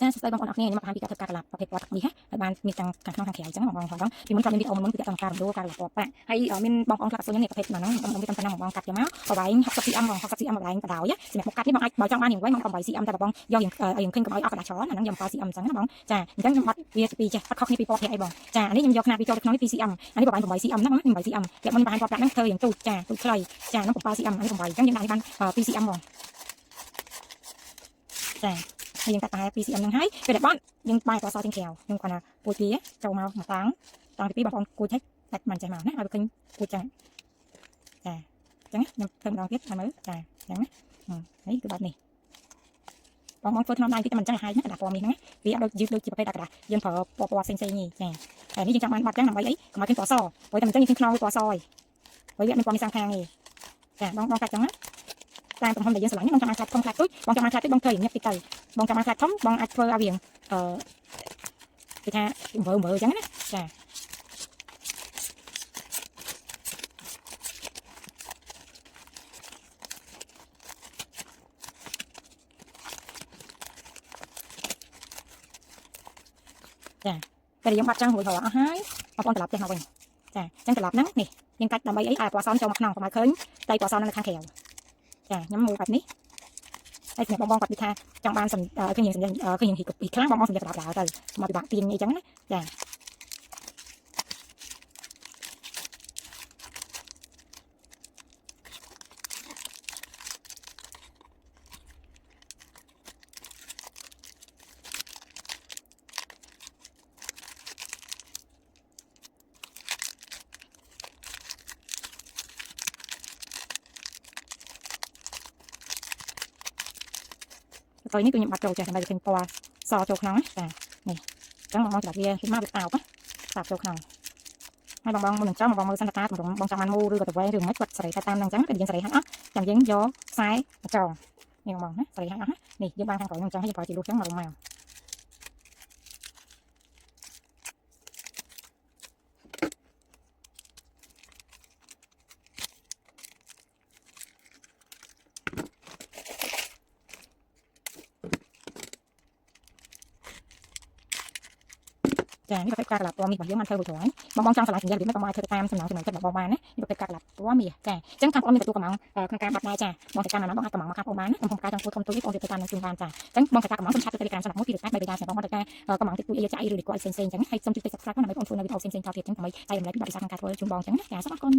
ចាសួស្តីបងប្អូនអរគ្នាខ្ញុំមកបង្ហាញពីការធ្វើការកន្លប់ប្រភេទពណ៌ទឹកនេះហើយបានមានទាំងខាងក្នុងខាងក្រៅអញ្ចឹងបងប្អូនផងពីមុនគាត់មានវីដេអូមុនគឺការរំលោភការរំលោភពណ៌ប្រាក់ហើយមានបងប្អូនខ្លះសួរខ្ញុំនេះប្រភេទណាហ្នឹងខ្ញុំមានតាមបងកាត់យកមកប្រវែង 60cm បង 60cm ប្រវែងបដ ாய் សម្រាប់មុខកាត់នេះបងអាចបើចង់បានយ៉ាងវិញបង 8cm តែបងយកយ៉ាងឃើញកុំឲ្យអស់កដាច្រើនអាហ្នឹងយក 7cm អញ្ចឹងណាបងចាអញ្ចឹងខ្ញុំអត់វាពីចេះអត់ខុសគ្នាពីពណ៌ប្រាក់អីបងចាអានេះខ្ញុំយកខ្នាតពីចូលទៅក្នុងនេះ 2cm អានេះប្រវែង 8cm ណាបង 8cm តែមុនប្រហែលពណ៌ប្រាក់ហ្នឹងធ្វើយ៉ាងទូចចាទូចខ្លីចាហ្នឹង 7cm អានេះ 8អញ្ចឹងយើងដាក់នេះបាន 2cm បងចាហើយយើងកាត់តែ 2cm ហ្នឹងហើយពេលដែលបត់យើងបាយពណ៌សជាងក្រៅខ្ញុំគាត់ថាពូជពីចូលមកមកតាំងពីបងប្អូនគួចឲ្យដាច់មិនចេះមកណាឲ្យវាឃើញពូជចឹងចាអញ្ចឹងខ្ញុំធ្វើម្ដងទៀតឲ្យមើលចាអញ្ចឹងណានេះគឺបែបនេះបងធ្វើថ្នាំដៃតិចតែមិនចឹងឲ្យហើយណាកណ្ដាស់ពណ៌មាសហ្នឹងវាអត់ដូចជាប្រភេទដាក់កណ្ដាស់យើងប្រើពណ៌ផ្សេងៗនេះចាតែនេះយើងចង់បានបាត់ចឹងដើម្បីអីកុំឲ្យឃើញពណ៌សព្រោះតែមិនចឹងយើងឃើញខ្នងវាពណ៌សហើយព្រោះវាអត់មានពណ៌មាសខាងទេចាបងកាត់ចឹងណាតាមទំហំដែលយើងស្រឡាញ់បងចង់បានខ្លាត់ធំខ្លាត់ទូចបងចង់បានខ្លាត់តិចបងធ្វើញឹកតិចទៅបងចង់បានខ្លាត់ធំបងអាចធ្វើឲ្យវាគេថាមើលអញ្ចឹងណាចាចាពេលយើងបាត់ចឹងរួចរាល់អស់ហើយបងប្អូនត្រឡប់ផ្ទះមកវិញចាអញ្ចឹងត្រឡប់ហ្នឹងនេះយើងកាច់ដើម្បីអីឲ្យពណ៌សចូលមកក្នុងកុំឲ្យឃើញតែពណ៌សនៅខាងក្រៅចាខ្ញុំមូលបែបនេះហើយសម្រាប់បងគាត់និយាយថាចង់បានឃើញយើងឃើញយើងហ៊ីពីខ្លាំងបងសម្រាប់ដល់ទៅមកពិបាកទាញអីចឹងណាចាទៅនេះគឺខ្ញុំបាត់ចូលចាដើម្បីឃើញពណ៌សចូលក្នុងណាចានេះអញ្ចឹងបងច្របាច់វាមកវាតោបចូលក្នុងហើយបងមុននឹងចង់បងមើលសិនតាបងចង់បានមូលឬក៏ទៅវែងឬមិនគាត់សេរីតែតាមហ្នឹងអញ្ចឹងពេលយើងសេរីហើយអស់ចាំយើងយកខ្សែចងនេះបងណាសេរីហើយអស់នេះយើងបានខាងក្រោយហ្នឹងអញ្ចឹងយើងប្រើជាលុះអញ្ចឹងមកមកចានេះប្រភេទការកន្លប់ពណ៌មាសរបស់យើងបានធ្វើរួចហើយបងចង់ឆ្លៃសញ្ញារបៀបនេះបងអាចធ្វើតាមសំណងចំណុចចិត្តរបស់បងបានណានេះប្រភេទការកន្លប់ពណ៌មាសចាអញ្ចឹងខាងបងមានទទួលកម្លាំងក្នុងការបាត់ដែរចាបងចែកតាមណាបងអាចកម្លាំងមកខាងបងបានណាខ្ញុំការចង់ធ្វើធំទូចនេះបងធ្វើតាមនឹងជូនបានចាអញ្ចឹងបងចែកតាមកម្លាំងខ្ញុំឆាត់ទៅទីកម្មសម្រាប់មួយពីរតែ3បីដែរបងទៅការកម្លាំងតិចតួចអីចាអីឬក៏អីផ្សេងៗអញ្ចឹងហើយសូមជួយ subscribe ដើម្បីបងធ្វើនៅវីដេអូផ្សេងៗតទៀតអញ្ចឹងដើម្បីចែករំលែកពីបទពិសោធន៍ក្នុងការធ្វើជូនបងអញ្ចឹងណាចាសូមអរគុណ